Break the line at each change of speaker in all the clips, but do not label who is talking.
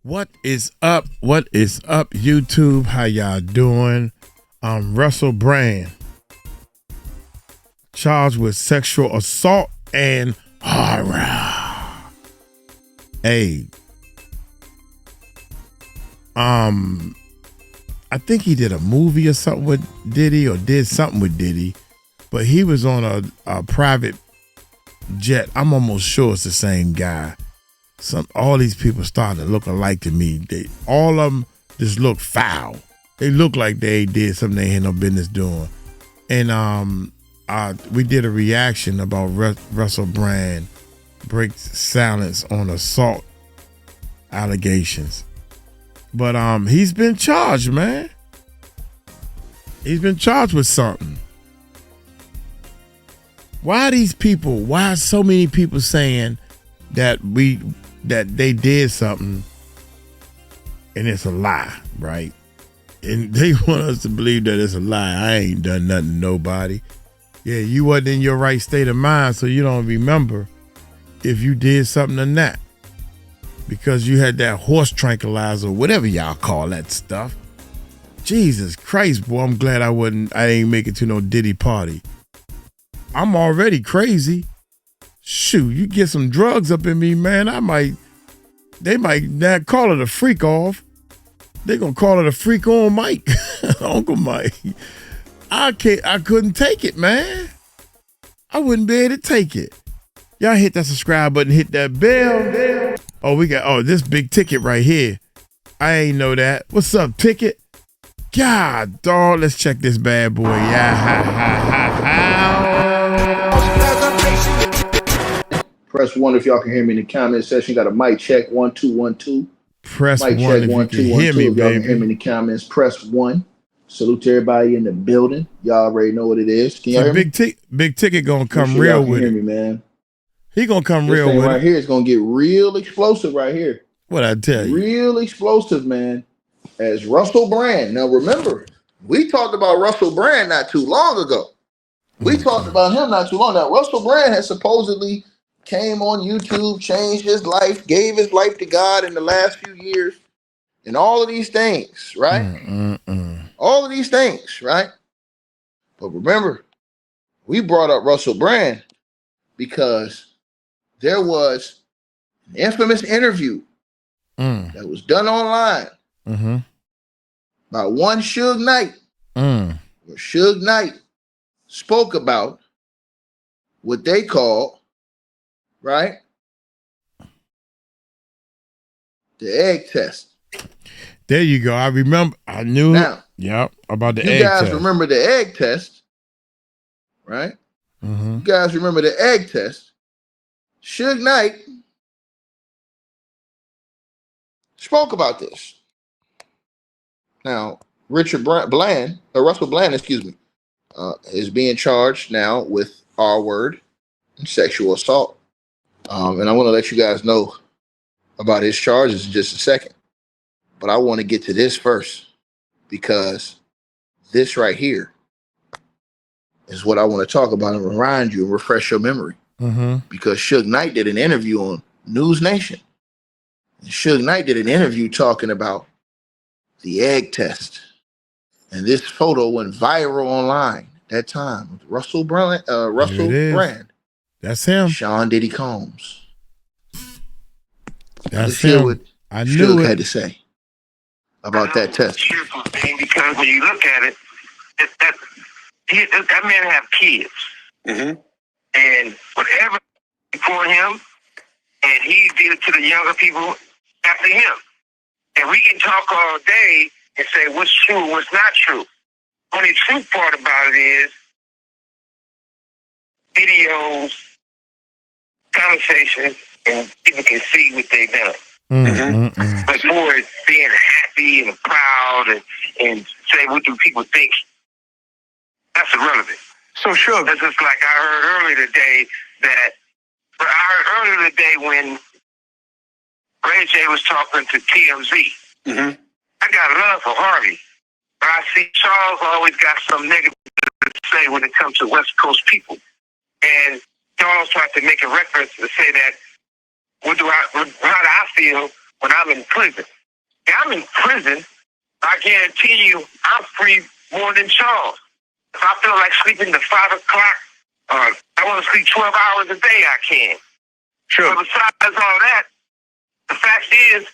What is up? What is up, YouTube? How y'all doing? Russell Brand, charged with sexual assault and horror. Hey, I think he did a movie or something with Diddy, or did something with Diddy, but he was on a private jet. I'm almost sure it's the same guy. All these people starting to look alike to me. All of them just look foul. They look like they did something they had no business doing. And we did a reaction about Russell Brand breaks silence on assault allegations. But he's been charged, man. He's been charged with something. Why are so many people saying that they did something and it's a lie, right? And they want us to believe that it's a lie. I ain't done nothing to nobody. Yeah, you wasn't in your right state of mind, so you don't remember if you did something or not. Because you had that horse tranquilizer, whatever y'all call that stuff. Jesus Christ, boy, I'm glad I ain't make it to no Diddy party. I'm already crazy. Shoot, you get some drugs up in me, man, they might not call it a freak off. They gonna call it a freak on Mike. Uncle Mike. I couldn't take it, man. I wouldn't be able to take it. Y'all hit that subscribe button, hit that bell. Oh, this big ticket right here. I ain't know that. What's up, ticket? God, dog, let's check this bad boy.
Press 1 if y'all can hear me in the comment section. Got a mic check 1 2 1 2.
Press
mic
1
check
if
1
you
2
can
1
hear
2.
me,
If y'all
baby.
can hear me in the comments, press 1. Salute to everybody in the building. Y'all already know what it is. Can y'all hear me?
Big ticket gonna come
sure
real
y'all can
with
hear
it.
me, man.
He gonna come
This
real
thing
with
right
it.
here is gonna get real explosive right here.
What I tell you?
Real explosive, man. As Russell Brand. Now remember, we talked about Russell Brand not too long ago. We talked about him not too long. Now Russell Brand has supposedly came on YouTube, changed his life, gave his life to God in the last few years, and all of these things, right? All of these things, right? But remember, we brought up Russell Brand because there was an infamous interview that was done online by one Suge Knight, where Suge Knight spoke about what they call, right, the egg test.
There you go. I remember. I knew.
Now,
yep, about the egg
you guys
test.
remember the egg test, right? You guys remember the egg test. Suge Knight spoke about this. Now, Russell Bland, is being charged now with R-word and sexual assault. And I want to let you guys know about his charges in just a second. But I want to get to this first, because this right here is what I want to talk about and remind you and refresh your memory. Because Suge Knight did an interview on News Nation. And Suge Knight did an interview talking about the egg test. And this photo went viral online that time with Russell Brand.
That's him.
Sean Diddy Combs.
That's him.
What
I knew
Suge
it.
had to say about that test.
Because when you look at it, that man have kids. And whatever for him, and he did it to the younger people after him. And we can talk all day and say what's true and what's not true. Only true part about it is videos, conversations, and people can see what they've done. But for it being happy and proud and say what do people think, that's irrelevant. So sure. That's just like I heard earlier today when Ray J was talking to TMZ. I got love for Harvey, but I see Charles always got some negative to say when it comes to West Coast people. And Charles tried to make a reference to say that how do I feel when I'm in prison. If I'm in prison, I guarantee you I'm free more than Charles. If I feel like sleeping to 5 o'clock, I want to sleep 12 hours a day, I can.
Sure.
But besides all that, the fact is,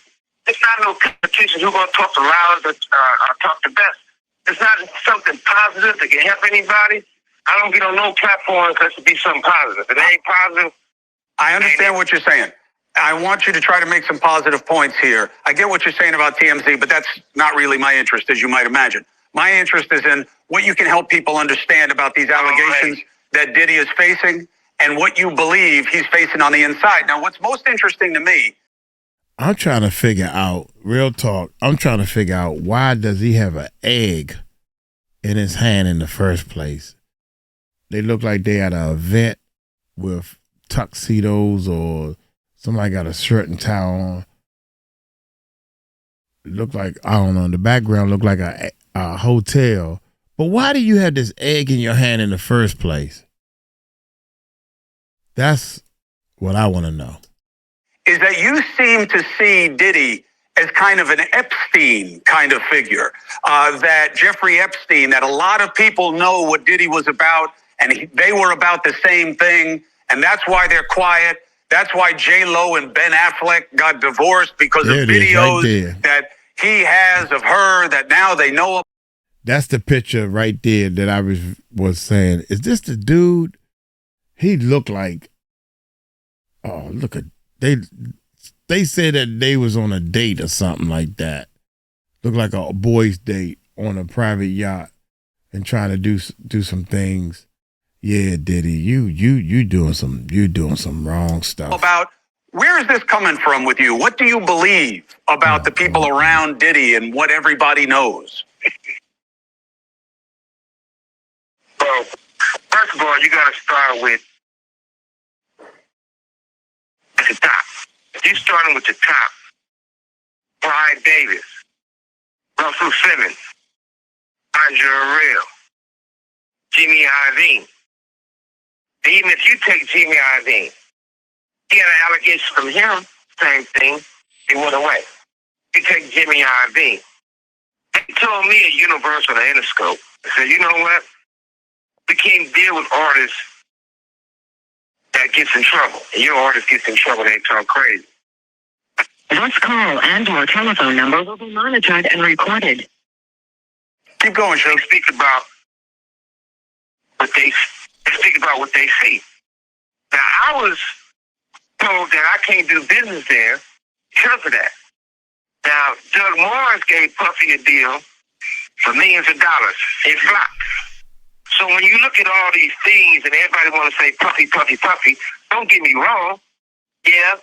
it's not no competition who's going to talk the loudest or talk the best. It's not something positive that can help anybody. I don't get on no platform unless it be something positive. If it ain't positive,
I understand what you're saying. I want you to try to make some positive points here. I get what you're saying about TMZ, but that's not really my interest, as you might imagine. My interest is in what you can help people understand about these allegations that Diddy is facing and what you believe he's facing on the inside. Now, what's most interesting to me,
I'm trying to figure out, real talk, I'm trying to figure out why does he have an egg in his hand in the first place? They look like they at an event with tuxedos or somebody got a shirt and tie on. Look like, I don't know, in the background look like a hotel. But why do you have this egg in your hand in the first place? That's what I want to know.
is that you seem to see Diddy as kind of an Epstein kind of figure, that Jeffrey Epstein, that a lot of people know what Diddy was about, and they were about the same thing, and that's why they're quiet. That's why J-Lo and Ben Affleck got divorced, because of videos that he has of her that now they know.
That's the picture right there that I was saying. Is this the dude? He looked like, oh, look at, they said that they was on a date or something like that. Looked like a boys' date on a private yacht and trying to do some things. Yeah, Diddy, you doing some wrong stuff.
About where is this coming from with you? What do you believe about the people around Diddy and what everybody knows?
Well, first of all, you got to start with the top. If you're starting with the top, Brian Davis, Russell Simmons, Andre Harrell, Jimmy Iovine. Even if you take Jimmy Iovine, he had an allegation from him, same thing, he went away. You take Jimmy Iovine. He told me at Universal, the Interscope, he said, you know what? We can't deal with artists that gets in trouble. And your artist gets in trouble, they talk crazy.
This call and your telephone number will be monitored and recorded.
Keep going, Suge.
They speak about what they see. Now, I was told that I can't do business there because of that. Now, Doug Morris gave Puffy a deal for millions of dollars. It flopped. So when you look at all these things and everybody want to say Puffy, Puffy, Puffy, don't get me wrong. Yeah,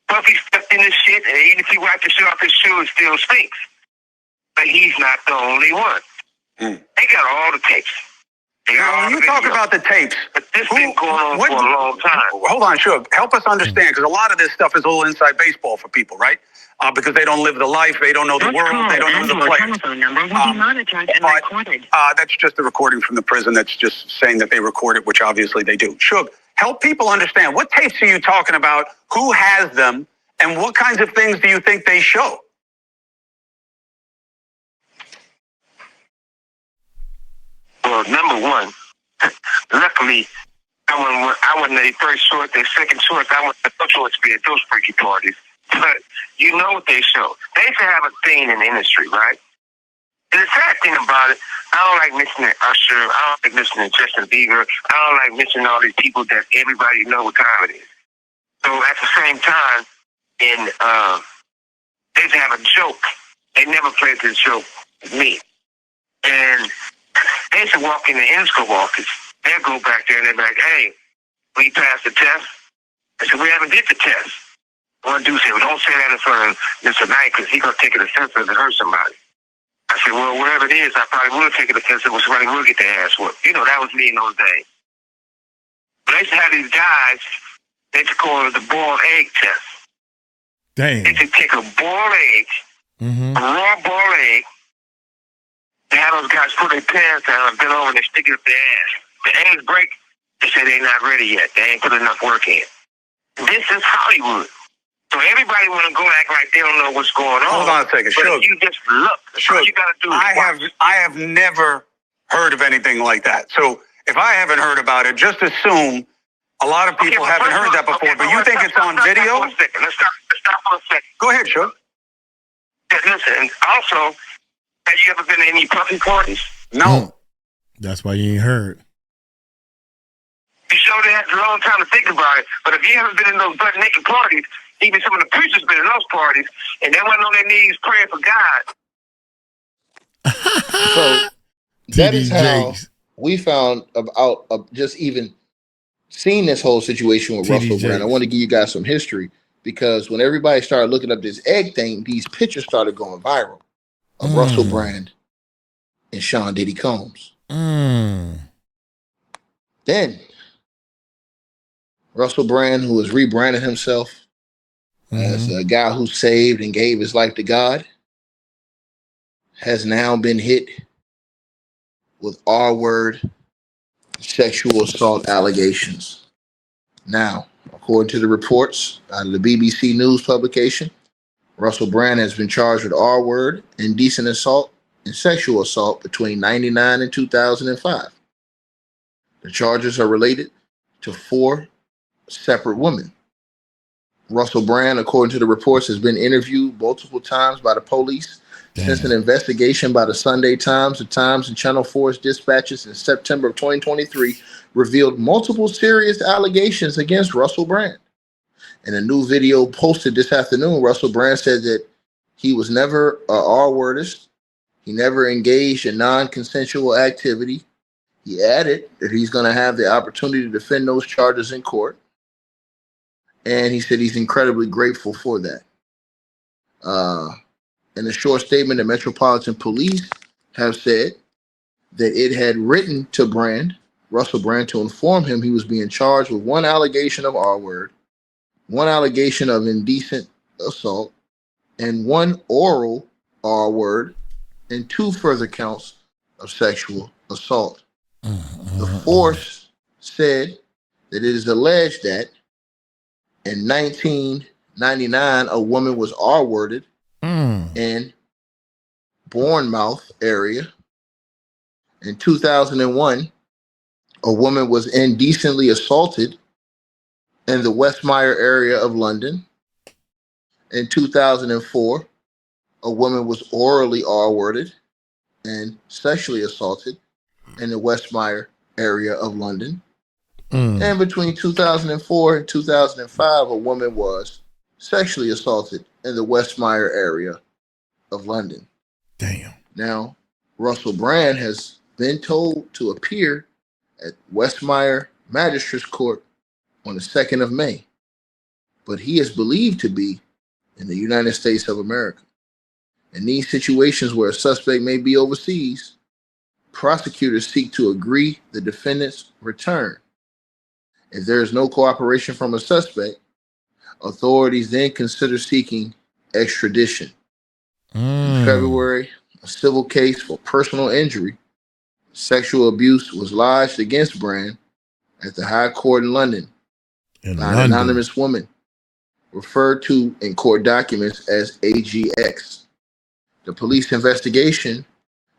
Puffy stepped in this shit, and even if you wipe the shit off his shoe, it still stinks. But he's not the only one. They got all the tapes.
Now, when you talk about the tapes,
but this been going on for a long time.
Hold on, Suge. Help us understand, because a lot of this stuff is a little inside baseball for people, right? Because they don't live the life, they don't know the world, they don't know the players.
Telephone number will be monitored and recorded.
That's just the recording from the prison. That's just saying that they record it, which obviously they do. Suge, help people understand, what tapes are you talking about? Who has them? And what kinds of things do you think they show?
Well, number one, luckily, I wasn't their first short, their second short. I went to those shorts be at those freaky parties. But you know what they show. They used to have a thing in the industry, right? And the sad thing about it, I don't like mentioning Usher. I don't like mentioning Justin Bieber. I don't like mentioning all these people that everybody know what time it is. So at the same time, they used to have a joke. They never played this joke with me. And they used to walk in the Interscope office. They'll go back there and they'll be like, hey, we passed the test. I said, we haven't did the test. One dude said, well, don't say that in front of Mr. Knight because he's going to take it offensive and hurt somebody. I said, well, whatever it is, I probably will take it offensive when somebody will get their ass whooped. You know, that was me in those days. But they used to have these guys, they used to call it the boiled egg test.
Damn.
They used to take a boiled egg, a raw boiled egg, they have those guys put their pants down and bend over and they stick it up their ass. The eggs break, they say they're not ready yet. They ain't put enough work in. This is Hollywood. So everybody want to go act like they don't know what's going on.
Hold on a second,
but
Suge.
you just look. All you got to do is
I have never heard of anything like that. So if I haven't heard about it, just assume a lot of people haven't heard that before. But you think it's on video?
Let's stop for a second.
Go ahead, Suge.
Listen, and also, have you ever been to any puffy parties?
No.
That's why you ain't heard.
You sure they had a long time to think about it. But if you haven't been in those butt naked parties, even some of the preachers been in those parties, and they went on their knees praying for God.
So that is how we found out just even seeing this whole situation with Russell Brand. I want to give you guys some history, because when everybody started looking up this egg thing, these pictures started going viral of Russell Brand and Sean Diddy Combs. Then Russell Brand, who has rebranded himself as a guy who saved and gave his life to God, has now been hit with R-word sexual assault allegations. Now, according to the reports out of the BBC News publication, Russell Brand has been charged with R-word, indecent assault, and sexual assault between 1999 and 2005. The charges are related to 4 separate women. Russell Brand, according to the reports, has been interviewed multiple times by the police since an investigation by the Sunday Times, the Times, and Channel 4's dispatches in September of 2023 revealed multiple serious allegations against Russell Brand. In a new video posted this afternoon, Russell Brand said that he was never a R-wordist. He never engaged in non-consensual activity. He added that he's going to have the opportunity to defend those charges in court. And he said he's incredibly grateful for that. In a short statement, the Metropolitan Police have said that it had written to Russell Brand, to inform him he was being charged with 1 allegation of R-word, 1 allegation of indecent assault, and 1 oral R-word, and 2 further counts of sexual assault. The force said that it is alleged that in 1999, a woman was R-worded in Bournemouth area. In 2001, a woman was indecently assaulted in the Westmire area of London. In 2004, a woman was orally R-worded and sexually assaulted in the Westmire area of London. And between 2004 and 2005, a woman was sexually assaulted in the Westmire area of London.
Damn.
Now, Russell Brand has been told to appear at Westmire Magistrates Court on the 2nd of May, but he is believed to be in the United States of America. In these situations where a suspect may be overseas, prosecutors seek to agree the defendant's return. If there is no cooperation from a suspect, authorities then consider seeking extradition. In February, a civil case for personal injury, sexual abuse was lodged against Brand at the High Court in London by an anonymous woman, referred to in court documents as AGX. The police investigation,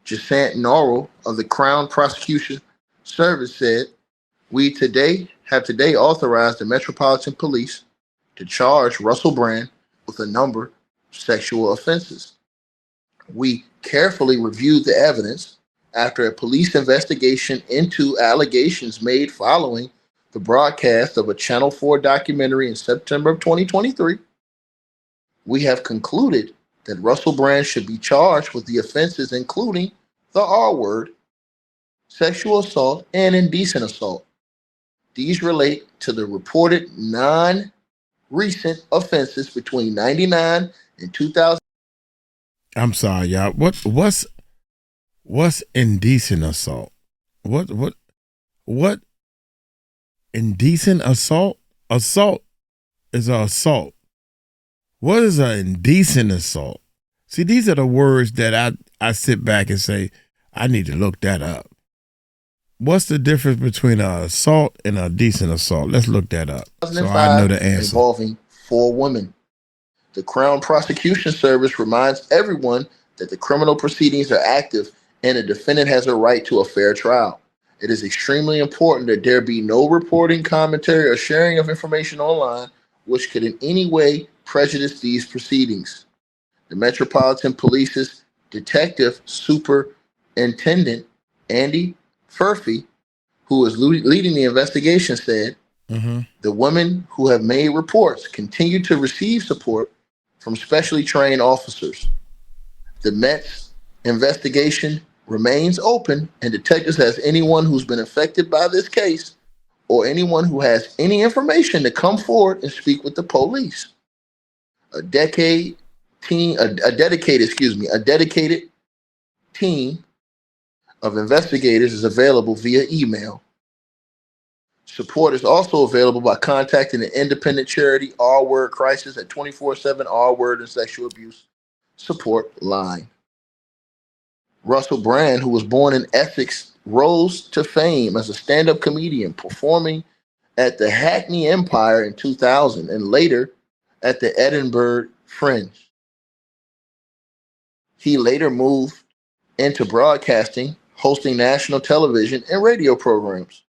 𝗟𝗓𝗡 Norrell of the Crown Prosecution Service said, we have today authorized the Metropolitan Police to charge Russell Brand with a number of sexual offenses. We carefully reviewed the evidence after a police investigation into allegations made following the broadcast of a Channel 4 documentary in September of 2023. We have concluded that Russell Brand should be charged with the offenses including the R-word, sexual assault, and indecent assault. These relate to the reported non-recent offenses between 1999 and 2000.
I'm sorry, y'all. What's indecent assault? What indecent assault? Assault is an assault. What is an indecent assault? See, these are the words that I sit back and say, I need to look that up. What's the difference between an assault and a decent assault? Let's look that up so I know the answer.
Involving 4 women. The Crown Prosecution Service reminds everyone that the criminal proceedings are active and the defendant has a right to a fair trial. It is extremely important that there be no reporting, commentary, or sharing of information online which could in any way prejudice these proceedings. The Metropolitan Police's Detective Superintendent Andy Furphy, who is leading the investigation, said, the women who have made reports continue to receive support from specially trained officers. The Met's investigation remains open, and detectives ask anyone who's been affected by this case or anyone who has any information to come forward and speak with the police. A dedicated team of investigators is available via email. Support is also available by contacting the independent charity All Word Crisis at 24/7 All Word and Sexual Abuse Support Line. Russell Brand, who was born in Essex, rose to fame as a stand-up comedian, performing at the Hackney Empire in 2000 and later at the Edinburgh Fringe. He later moved into broadcasting, hosting national television and radio programs.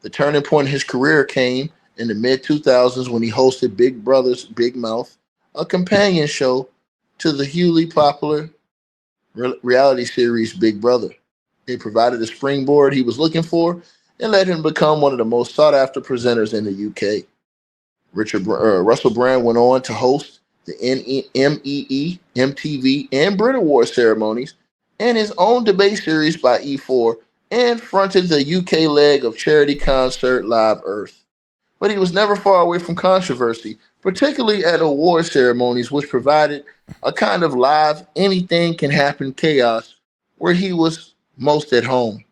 The turning point in his career came in the mid-2000s when he hosted Big Brother's Big Mouth, a companion show to the hugely popular reality series Big Brother. It provided the springboard he was looking for and let him become one of the most sought-after presenters in the UK. Russell Brand went on to host the MEE, MTV, and Brit Award ceremonies and his own debate series by E4 and fronted the UK leg of charity concert Live Earth. But he was never far away from controversy, particularly at award ceremonies, which provided a kind of live, anything can happen chaos where he was most at home.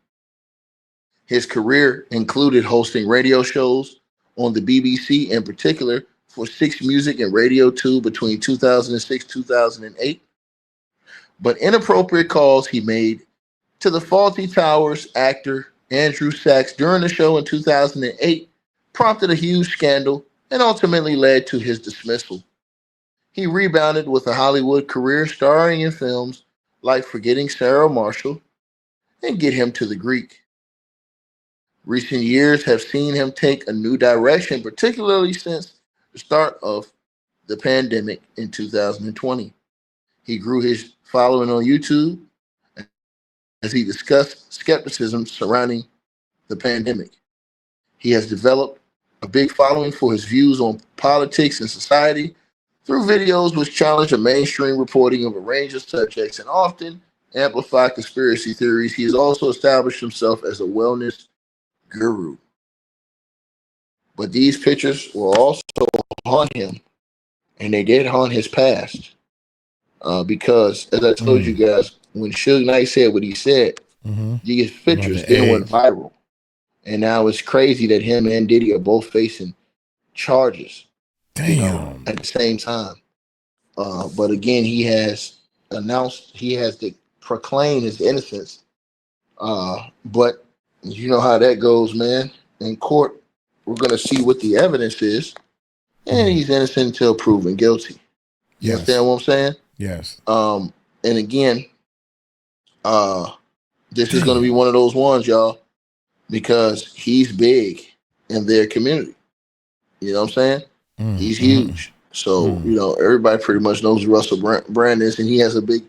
His career included hosting radio shows on the BBC, in particular for 6 Music and Radio 2 between 2006 2008. But inappropriate calls he made to the Fawlty Towers actor Andrew Sachs during the show in 2008 prompted a huge scandal and ultimately led to his dismissal. He rebounded with a Hollywood career starring in films like Forgetting Sarah Marshall and Get Him to the Greek. Recent years have seen him take a new direction, particularly since the start of the pandemic in 2020. He grew his following on YouTube as he discussed skepticism surrounding the pandemic. He has developed a big following for his views on politics and society through videos which challenge the mainstream reporting of a range of subjects and often amplify conspiracy theories. He has also established himself as a wellness guru. But these pictures will also haunt him, and they did haunt his past. Because, as I told you guys, when Suge Knight said what he said, these pictures then went viral. And now it's crazy that him and Diddy are both facing charges.
Damn.
At the same time. But again, he has announced, he has to proclaim his innocence. But you know how that goes, man. In court, we're going to see what the evidence is. And he's innocent until proven guilty. You understand what I'm saying?
Yes.
And again, this is going to be one of those ones, y'all, because he's big in their community. You know what I'm saying? He's huge. So, you know, everybody pretty much knows who Russell Brand is, and he has a big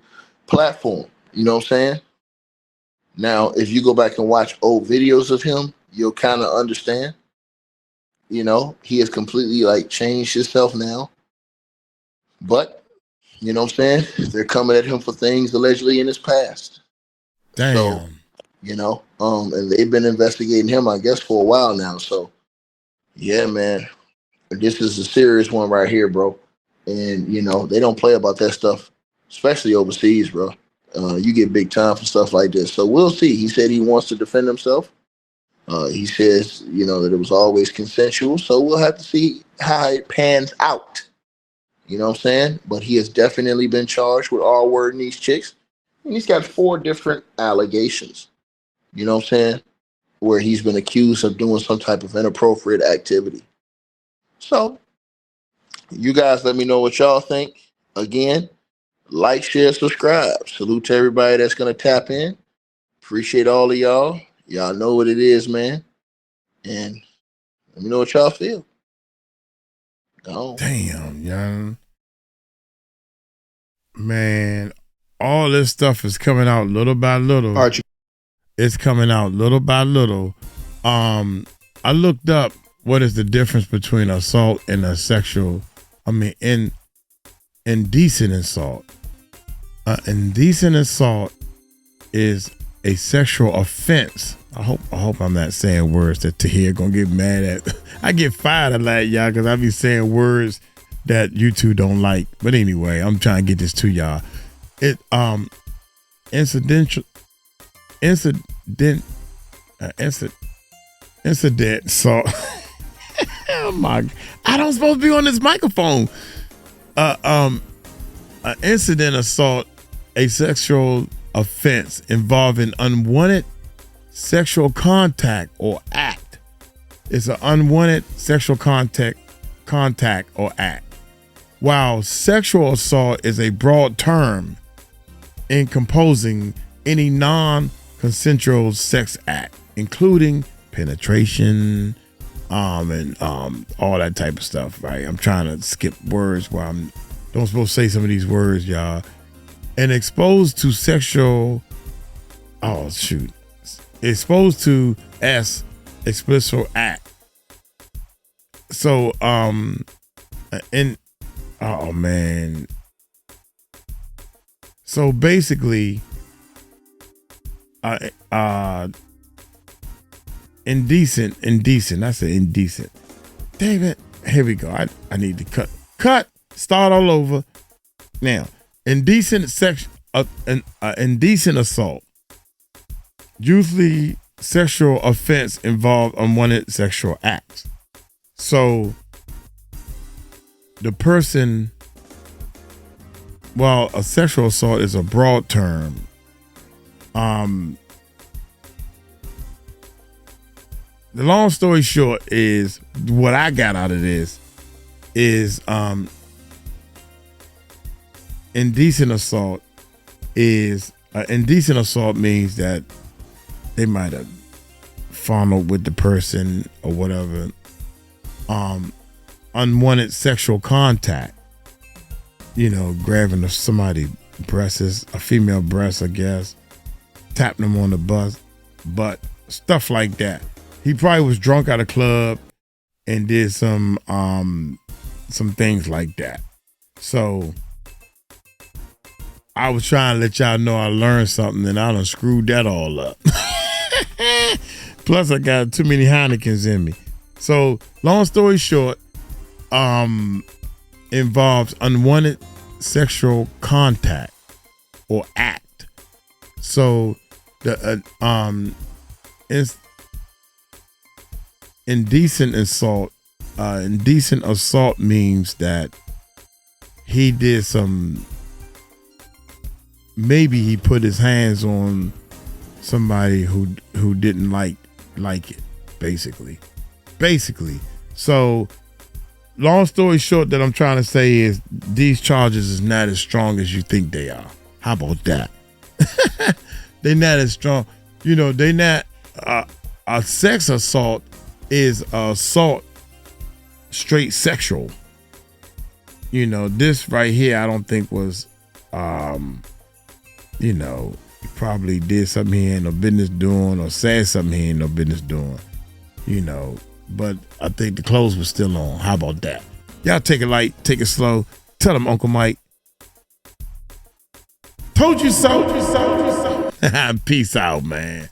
platform. You know what I'm saying? Now, if you go back and watch old videos of him, you'll kind of understand. You know, he has completely like changed himself now. But, you know what I'm saying? They're coming at him for things allegedly in his past.
Damn.
So, you know, and they've been investigating him, I guess, for a while now. So, yeah, man, this is a serious one right here, bro. And, you know, they don't play about that stuff, especially overseas, bro. You get big time for stuff like this. So we'll see. He said he wants to defend himself. He says, you know, that it was always consensual. So we'll have to see how it pans out. You know what I'm saying? But he has definitely been charged with all wording these chicks. And he's got 4 different allegations. You know what I'm saying? Where he's been accused of doing some type of inappropriate activity. So, You guys let me know what y'all think. Again, like, share, subscribe. Salute to everybody that's going to tap in. Appreciate all of y'all. Y'all know what it is, man. And let me know what y'all feel. Go.
Damn, young. Man, all this stuff is coming out little by little.
Archie.
It's coming out little by little. I looked up what is the difference between assault and a sexual, indecent assault. Indecent assault is a sexual offense. I hope I'm not saying words that Tahir gonna get mad at. I get fired a lot, y'all, because I be saying words that you two don't like. But anyway, I'm trying to get this to y'all. Incident assault. Oh my! I don't supposed to be on this microphone. Incident assault, a sexual offense involving unwanted sexual contact or act. It's an unwanted sexual contact or act. While sexual assault is a broad term encompassing any non-consensual sex act, including penetration, and all that type of stuff, right? I'm trying to skip words while I'm don't supposed to say some of these words, y'all. And exposed to sexual, exposed to explicit act. So, so basically, indecent. I said indecent. Damn it. Here we go. I need to cut. Start all over. Now, indecent assault. Usually, sexual offense involved unwanted sexual acts. So, the person, while a sexual assault is a broad term, the long story short is what I got out of this is indecent assault is indecent assault means that they might have fondled with the person or whatever. Unwanted sexual contact, grabbing somebody's breasts, a female breast, I guess, tapping them on the butt, stuff like that. He probably was drunk at a club and did some things like that. So I was trying to let y'all know I learned something and I done screwed that all up. Plus I got too many Heinekens in me. So long story short, involves unwanted sexual contact or act. So the indecent assault. Indecent assault means that he did some. Maybe he put his hands on somebody who didn't like it. Basically. So, long story short, that I'm trying to say is these charges is not as strong as you think they are. How about that? They're not as strong. They not. A sex assault is assault straight sexual. This right here I don't think was he probably did something he ain't no business doing or said something he ain't no business doing, but I think the clothes were still on. How about that? Y'all take it light, take it slow. Tell them Uncle Mike told you so. Peace out, man.